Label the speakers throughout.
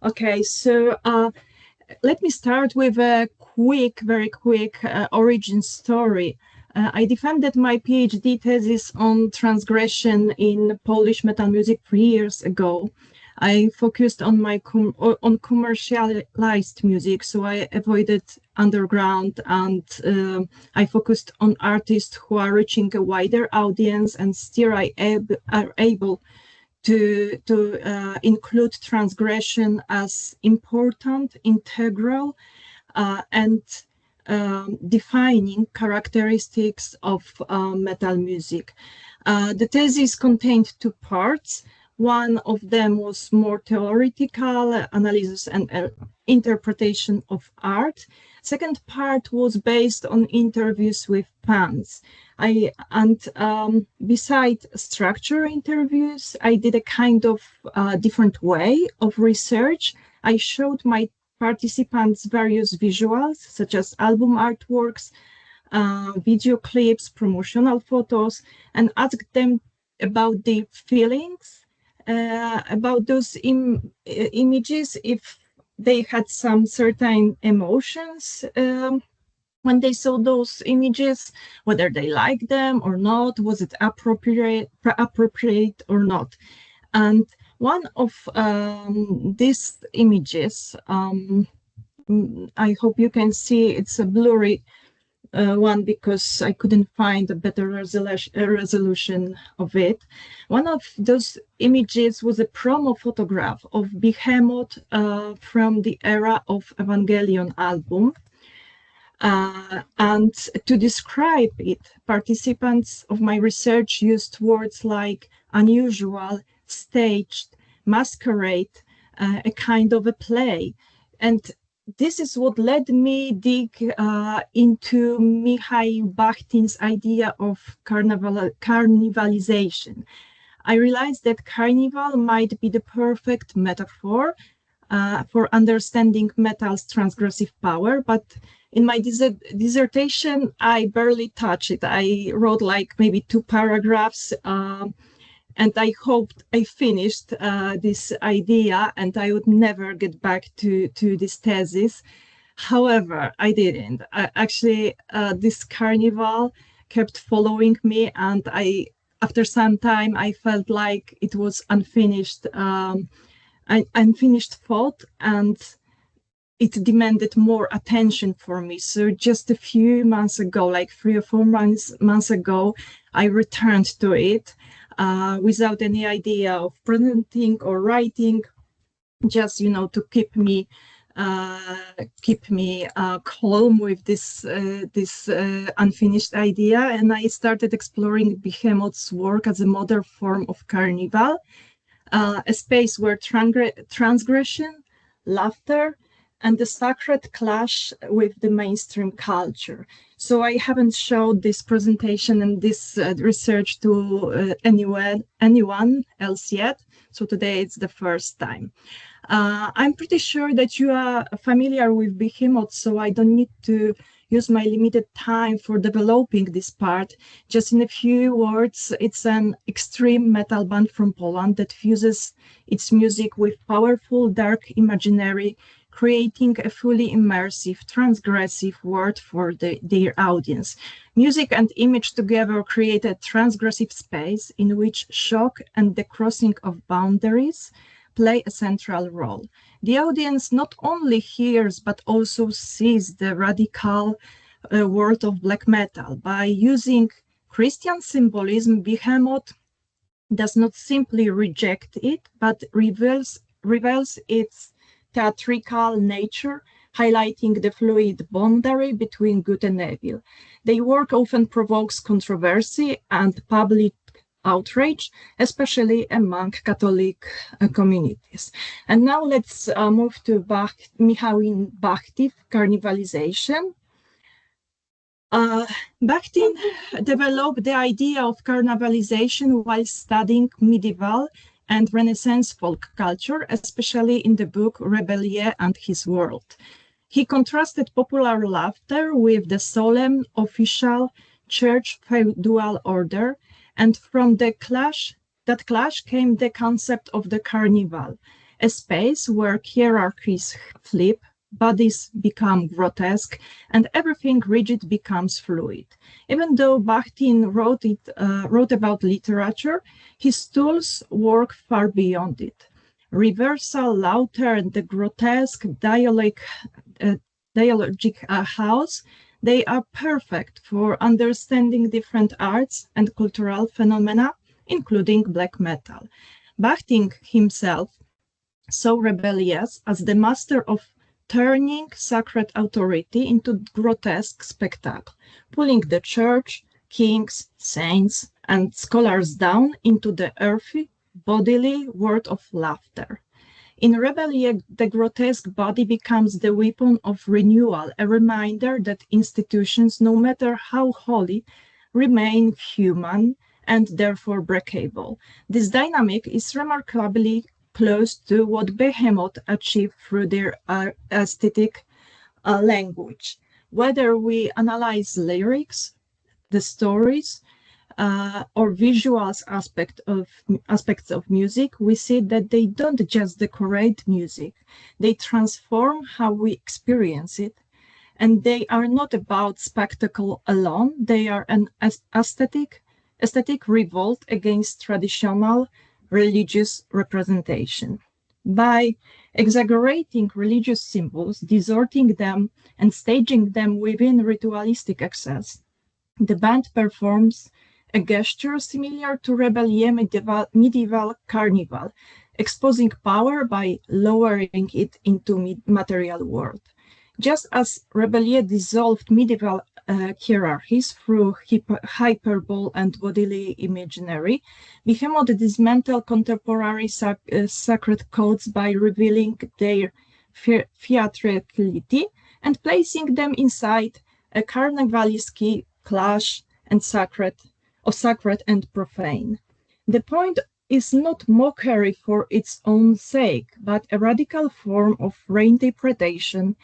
Speaker 1: Okay, so let me start with a very quick origin story. I defended my PhD thesis on transgression in Polish metal music 3 years ago. I focused on on commercialized music, so I avoided underground, and I focused on artists who are reaching a wider audience and still are able to include transgression as important, integral, and defining characteristics of metal music. The thesis contained two parts. One of them was more theoretical analysis and interpretation of art. Second part was based on interviews with fans. Beside structure interviews, I did a kind of different way of research. I showed my participants various visuals, such as album artworks, video clips, promotional photos, and asked them about their feelings about those images, if they had some certain emotions when they saw those images, whether they liked them or not, was it appropriate or not. And one of these images, I hope you can see, it's a blurry one because I couldn't find a better resolution of it. One of those images was a promo photograph of Behemoth from the era of Evangelion album. And to describe it, participants of my research used words like unusual, staged, masquerade, a kind of a play. And this is what led me dig into Mikhail Bakhtin's idea of carnivalization. I realized that carnival might be the perfect metaphor for understanding metal's transgressive power, but in my dissertation, I barely touched it. I wrote like maybe 2 paragraphs, and I hoped I finished this idea and I would never get back to this thesis. However, I didn't. This carnival kept following me, and after some time, I felt like it was unfinished thought, and it demanded more attention for me. So just a few months ago, like 3 or 4 months ago, I returned to it without any idea of presenting or writing, just to keep me calm with this unfinished idea. And I started exploring Behemoth's work as a modern form of carnival, a space where transgression, laughter, and the sacred clash with the mainstream culture. So I haven't showed this presentation and this research to anyone else yet. So today it's the first time. I'm pretty sure that you are familiar with Behemoth, so I don't need to use my limited time for developing this part. Just in a few words, it's an extreme metal band from Poland that fuses its music with powerful dark imaginary, creating a fully immersive, transgressive world for their audience. Music and image together create a transgressive space in which shock and the crossing of boundaries play a central role. The audience not only hears but also sees the radical world of black metal. By using Christian symbolism, Behemoth does not simply reject it, but reveals its theatrical nature, highlighting the fluid boundary between good and evil. Their work often provokes controversy and public outrage, especially among Catholic communities. And now let's move to Michał Bakhtin's carnivalization. Bakhtin developed the idea of carnivalization while studying medieval and Renaissance folk culture, especially in the book Rebellion and His World. He contrasted popular laughter with the solemn, official, church feudal order, and from that clash came the concept of the carnival, a space where hierarchies flip, bodies become grotesque, and everything rigid becomes fluid. Even though Bakhtin wrote about literature, his tools work far beyond it. Reversal, laughter, and the grotesque dialogic house, they are perfect for understanding different arts and cultural phenomena, including black metal. Bakhtin himself so rebellious as the master of turning sacred authority into grotesque spectacle, pulling the church, kings, saints, and scholars down into the earthy, bodily world of laughter. In Rebellion, the grotesque body becomes the weapon of renewal, a reminder that institutions, no matter how holy, remain human and therefore breakable. This dynamic is remarkably close to what Behemoth achieved through their aesthetic language. Whether we analyze lyrics, the stories, or visuals aspects of music, we see that they don't just decorate music, they transform how we experience it. And they are not about spectacle alone, they are an aesthetic revolt against traditional religious representation. By exaggerating religious symbols, distorting them, and staging them within ritualistic excess, the band performs a gesture similar to Rebellion medieval carnival, exposing power by lowering it into material world. Just as Rebellion dissolved medieval hierarchies through hyperbole and bodily imaginary, Behemoth dismantled contemporary sacred codes by revealing their theatricality and placing them inside a carnivalesque clash and sacred and profane. The point is not mockery for its own sake, but a radical form of reinterpretation,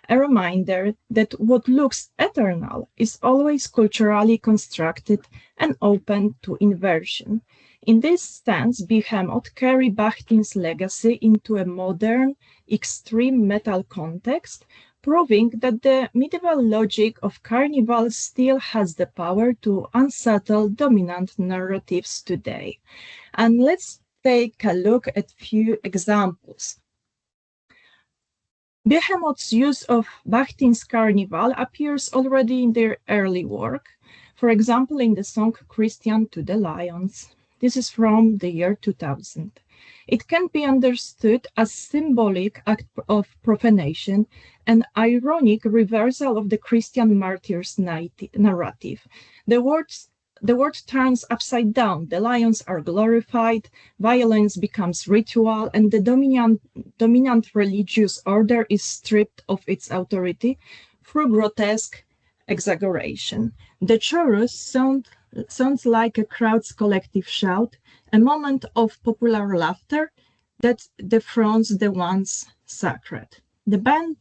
Speaker 1: a reminder that what looks eternal is always culturally constructed and open to inversion. In this stance, Behemoth carried Bakhtin's legacy into a modern, extreme metal context, proving that the medieval logic of carnival still has the power to unsettle dominant narratives today. And let's take a look at a few examples. Behemoth's use of Bakhtin's carnival appears already in their early work, for example in the song Christian to the Lions. This is from the year 2000. It can be understood as symbolic act of profanation, an ironic reversal of the Christian martyrs' narrative. The word turns upside down. The lions are glorified, violence becomes ritual, and the dominant religious order is stripped of its authority through grotesque exaggeration. The chorus sounds like a crowd's collective shout, a moment of popular laughter that dethrones the once sacred. The band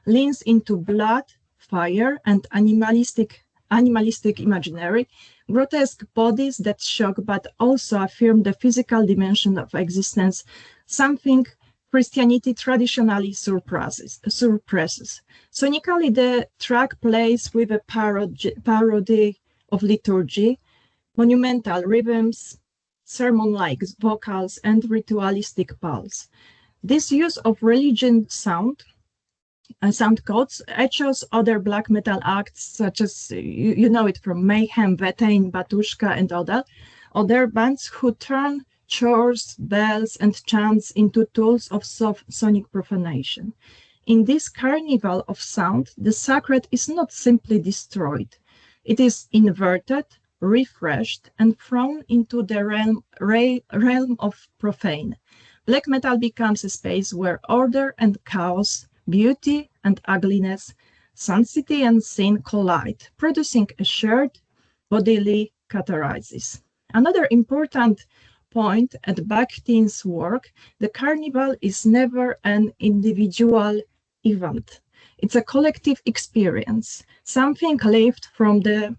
Speaker 1: leans into blood, fire, and animalistic imaginary, grotesque bodies that shock but also affirm the physical dimension of existence, something Christianity traditionally suppresses. Sonically, the track plays with a parody of liturgy, monumental rhythms, sermon-like vocals, and ritualistic pulse. This use of religion sound codes echoes other black metal acts such as, you know it from Mayhem, Vetain, Batushka, and other bands who turn chores, bells, and chants into tools of sonic profanation. In this carnival of sound, the sacred is not simply destroyed. It is inverted, refreshed, and thrown into the realm of profane. Black metal becomes a space where order and chaos, beauty and ugliness, sanctity and sin collide, producing a shared bodily catharsis. Another important point at Bakhtin's work, the carnival is never an individual event. It's a collective experience, something lived from the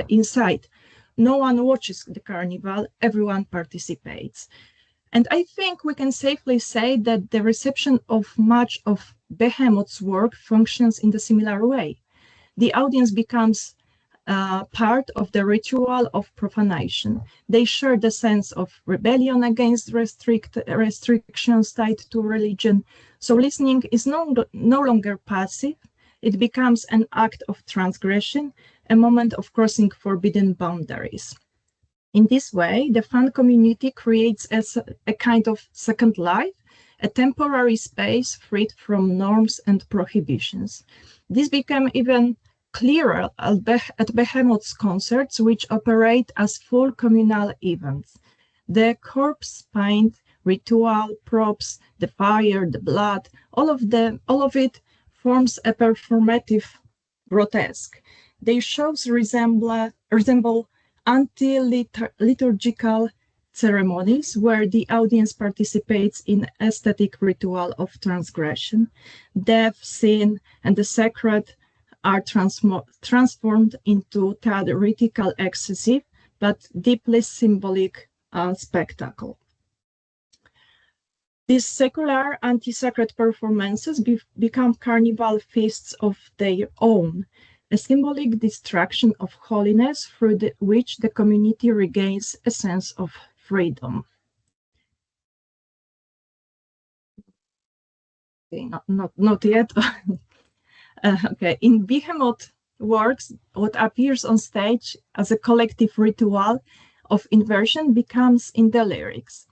Speaker 1: inside. No one watches the carnival, everyone participates. And I think we can safely say that the reception of much of Behemoth's work functions in a similar way. The audience becomes part of the ritual of profanation. They share the sense of rebellion against restrictions tied to religion. So listening is no longer passive. It becomes an act of transgression, a moment of crossing forbidden boundaries. In this way, the fan community creates a kind of second life, a temporary space freed from norms and prohibitions. This became even clearer at Behemoth's concerts, which operate as full communal events. The corpse paint, ritual, props, the fire, the blood, all of it forms a performative grotesque. Their shows resemble anti-liturgical ceremonies where the audience participates in aesthetic ritual of transgression. Death, sin, and the sacred are transformed into theatrical excessive but deeply symbolic spectacle. These secular anti-sacred performances become carnival feasts of their own, a symbolic destruction of holiness through which the community regains a sense of freedom. Okay, not yet. Okay, in Behemoth works, what appears on stage as a collective ritual of inversion becomes in the lyrics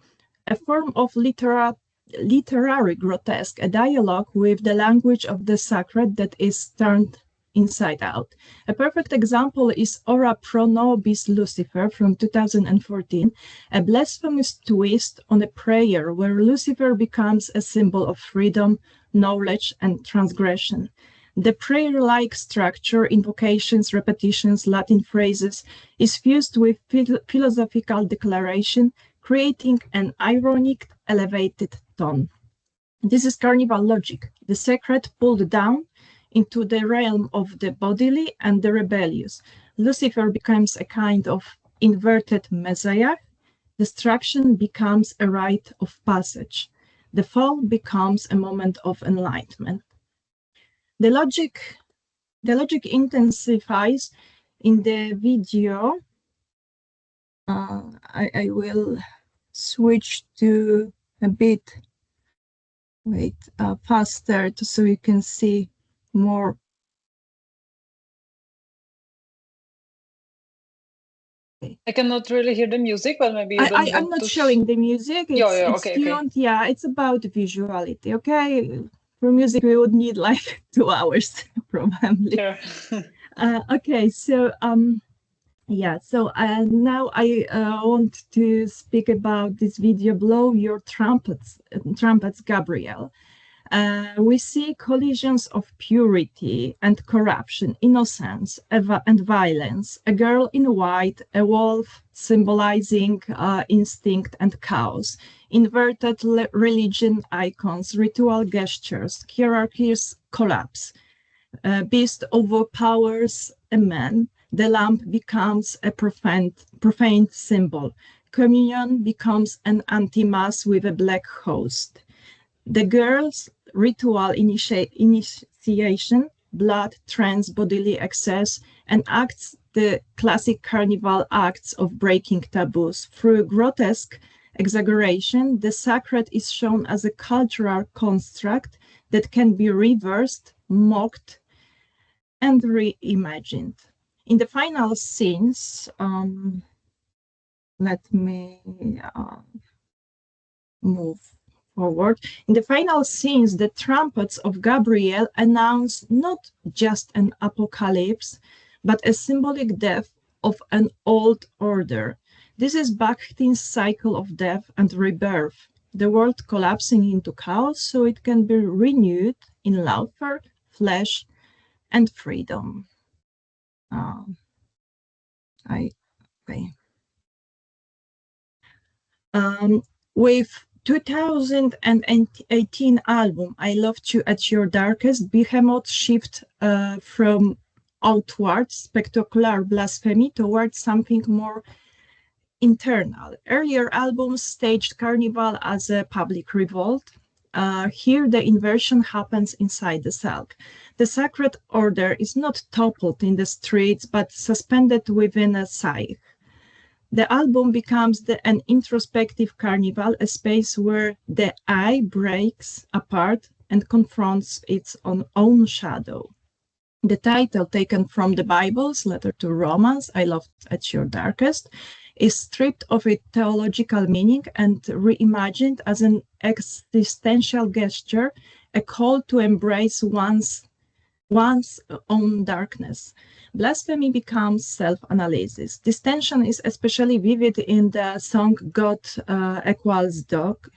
Speaker 1: a form of literary grotesque, a dialogue with the language of the sacred that is turned inside out. A perfect example is Ora pro nobis Lucifer from 2014, a blasphemous twist on a prayer where Lucifer becomes a symbol of freedom, knowledge, and transgression. The prayer-like structure, invocations, repetitions, Latin phrases, is fused with philosophical declaration, creating an ironic, elevated tone. This is carnival logic, the sacred pulled down into the realm of the bodily and the rebellious. Lucifer becomes a kind of inverted messiah. Destruction becomes a rite of passage. The fall becomes a moment of enlightenment. The logic intensifies in the video. I will switch to a bit faster so you can see more.
Speaker 2: I cannot really hear the music, but maybe you don't
Speaker 1: I'm not showing the music. It's
Speaker 2: okay,
Speaker 1: tuned. Okay. Yeah, it's about visuality. Okay, for music we would need like 2 hours probably.
Speaker 2: Sure.
Speaker 1: Okay, so yeah, so now I want to speak about this video, Blow Your Trumpets, Gabrielle. We see collisions of purity and corruption, innocence and violence, a girl in white, a wolf symbolizing instinct and chaos, inverted religion icons, ritual gestures, hierarchies collapse. Beast overpowers a man, the lamp becomes a profane symbol. Communion becomes an anti-mass with a black host. The girl's ritual initiation, blood, trance, bodily excess, enacts the classic carnival acts of breaking taboos. Through grotesque exaggeration, the sacred is shown as a cultural construct that can be reversed, mocked, and reimagined. In the final scenes, let me move forward. In the final scenes, the trumpets of Gabriel announce not just an apocalypse, but a symbolic death of an old order. This is Bakhtin's cycle of death and rebirth, the world collapsing into chaos so it can be renewed in laughter, flesh, and freedom. With 2018 album I Loved You at Your Darkest, Behemoth shift from outward spectacular blasphemy towards something more Internal. Earlier albums staged Carnival as a public revolt. Here, the inversion happens inside the self. The sacred order is not toppled in the streets, but suspended within a psyche. The album becomes an introspective carnival, a space where the I breaks apart and confronts its own shadow. The title, taken from the Bible's letter to Romans, I loved at your darkest, is stripped of its theological meaning and reimagined as an existential gesture, a call to embrace one's own darkness. Blasphemy becomes self-analysis. This tension is especially vivid in the song God Equals Dog,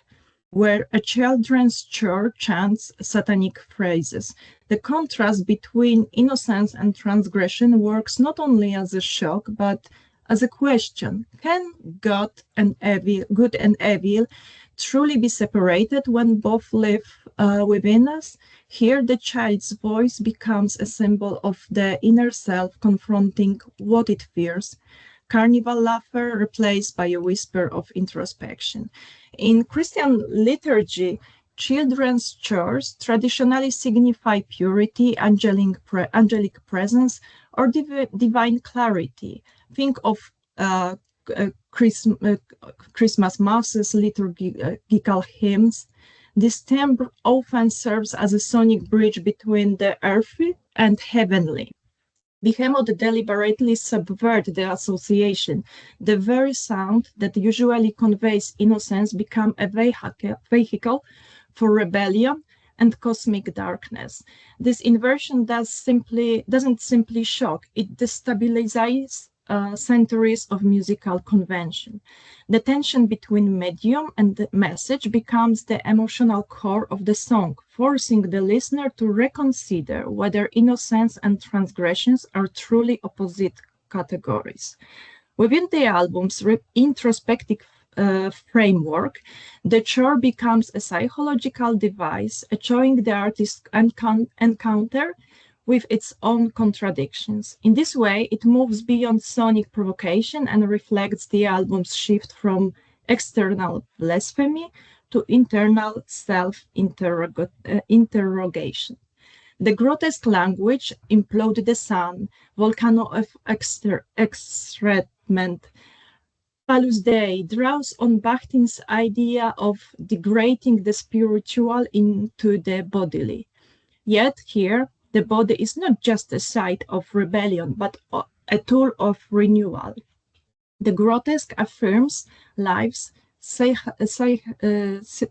Speaker 1: where a children's church chants satanic phrases. The contrast between innocence and transgression works not only as a shock, but as a question. Can God and evil, good and evil, truly be separated when both live within us? Here, the child's voice becomes a symbol of the inner self confronting what it fears. Carnival laughter replaced by a whisper of introspection. In Christian liturgy, children's chores traditionally signify purity, angelic presence, or divine clarity. Think of Christmas masses, liturgical hymns. This timbre often serves as a sonic bridge between the earthly and heavenly. Behemoth deliberately subvert the association. The very sound that usually conveys innocence become a vehicle for rebellion and cosmic darkness. This inversion doesn't simply shock, it destabilizes centuries of musical convention. The tension between medium and the message becomes the emotional core of the song, forcing the listener to reconsider whether innocence and transgressions are truly opposite categories. Within the album's introspective framework, the chore becomes a psychological device, showing the artist's encounter with its own contradictions. In this way, it moves beyond sonic provocation and reflects the album's shift from external blasphemy to internal self-interrogation. The grotesque language, implode the sun, volcano of excrement, Palus Dei draws on Bakhtin's idea of degrading the spiritual into the bodily. Yet here, the body is not just a site of rebellion, but a tool of renewal. The grotesque affirms life's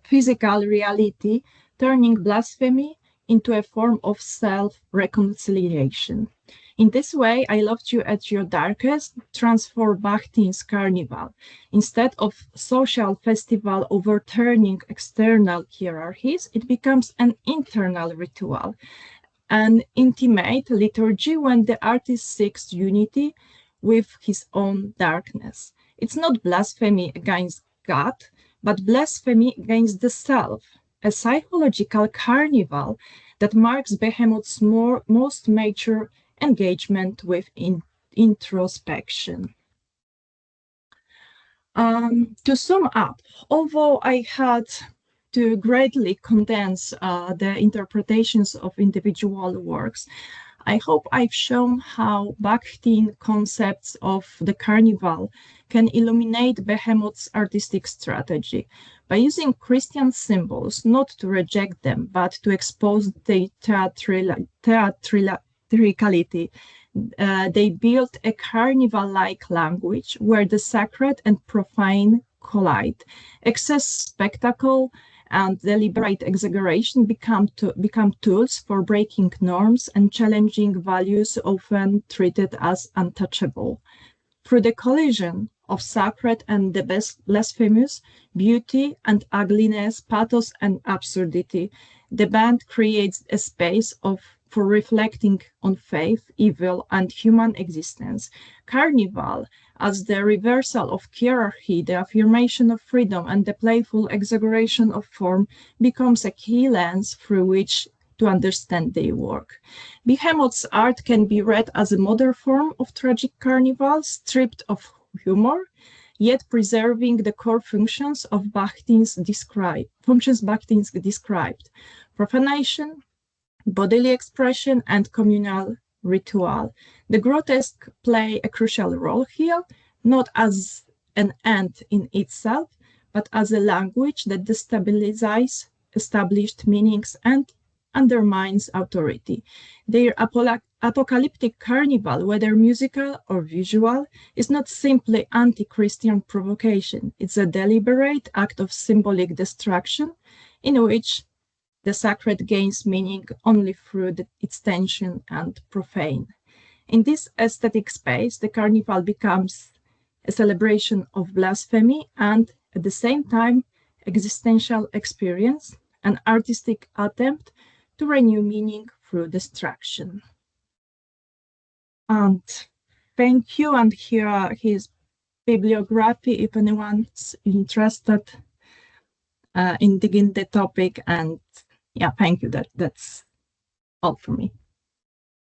Speaker 1: physical reality, turning blasphemy into a form of self-reconciliation. In this way, I Loved You at Your Darkest transform Bakhtin's Carnival. Instead of social festival overturning external hierarchies, it becomes an internal ritual, an intimate liturgy when the artist seeks unity with his own darkness. It's not blasphemy against God, but blasphemy against the self, a psychological carnival that marks Behemoth's most mature engagement with introspection. To sum up, although I had to greatly condense the interpretations of individual works, I hope I've shown how Bakhtin concepts of the carnival can illuminate Behemoth's artistic strategy. By using Christian symbols, not to reject them, but to expose the theatricality, they built a carnival-like language where the sacred and profane collide. Excess spectacle and deliberate exaggeration become tools for breaking norms and challenging values often treated as untouchable. Through the collision of sacred and the blasphemous, beauty and ugliness, pathos and absurdity, the band creates a space for reflecting on faith, evil, and human existence. Carnival, as the reversal of hierarchy, the affirmation of freedom, and the playful exaggeration of form, becomes a key lens through which to understand their work. Behemoth's art can be read as a modern form of tragic carnival, stripped of humor, yet preserving the core functions Bakhtin's described: profanation, bodily expression, and communal ritual. The grotesque play a crucial role here, not as an end in itself, but as a language that destabilizes established meanings and undermines authority. Their apocalyptic carnival, whether musical or visual, is not simply anti-Christian provocation. It's a deliberate act of symbolic destruction in which the sacred gains meaning only through its tension and profane. In this aesthetic space, the carnival becomes a celebration of blasphemy and, at the same time, existential experience, an artistic attempt to renew meaning through destruction. And thank you, and here are his bibliography if anyone's interested in digging the topic. And yeah, thank you. That's all for me.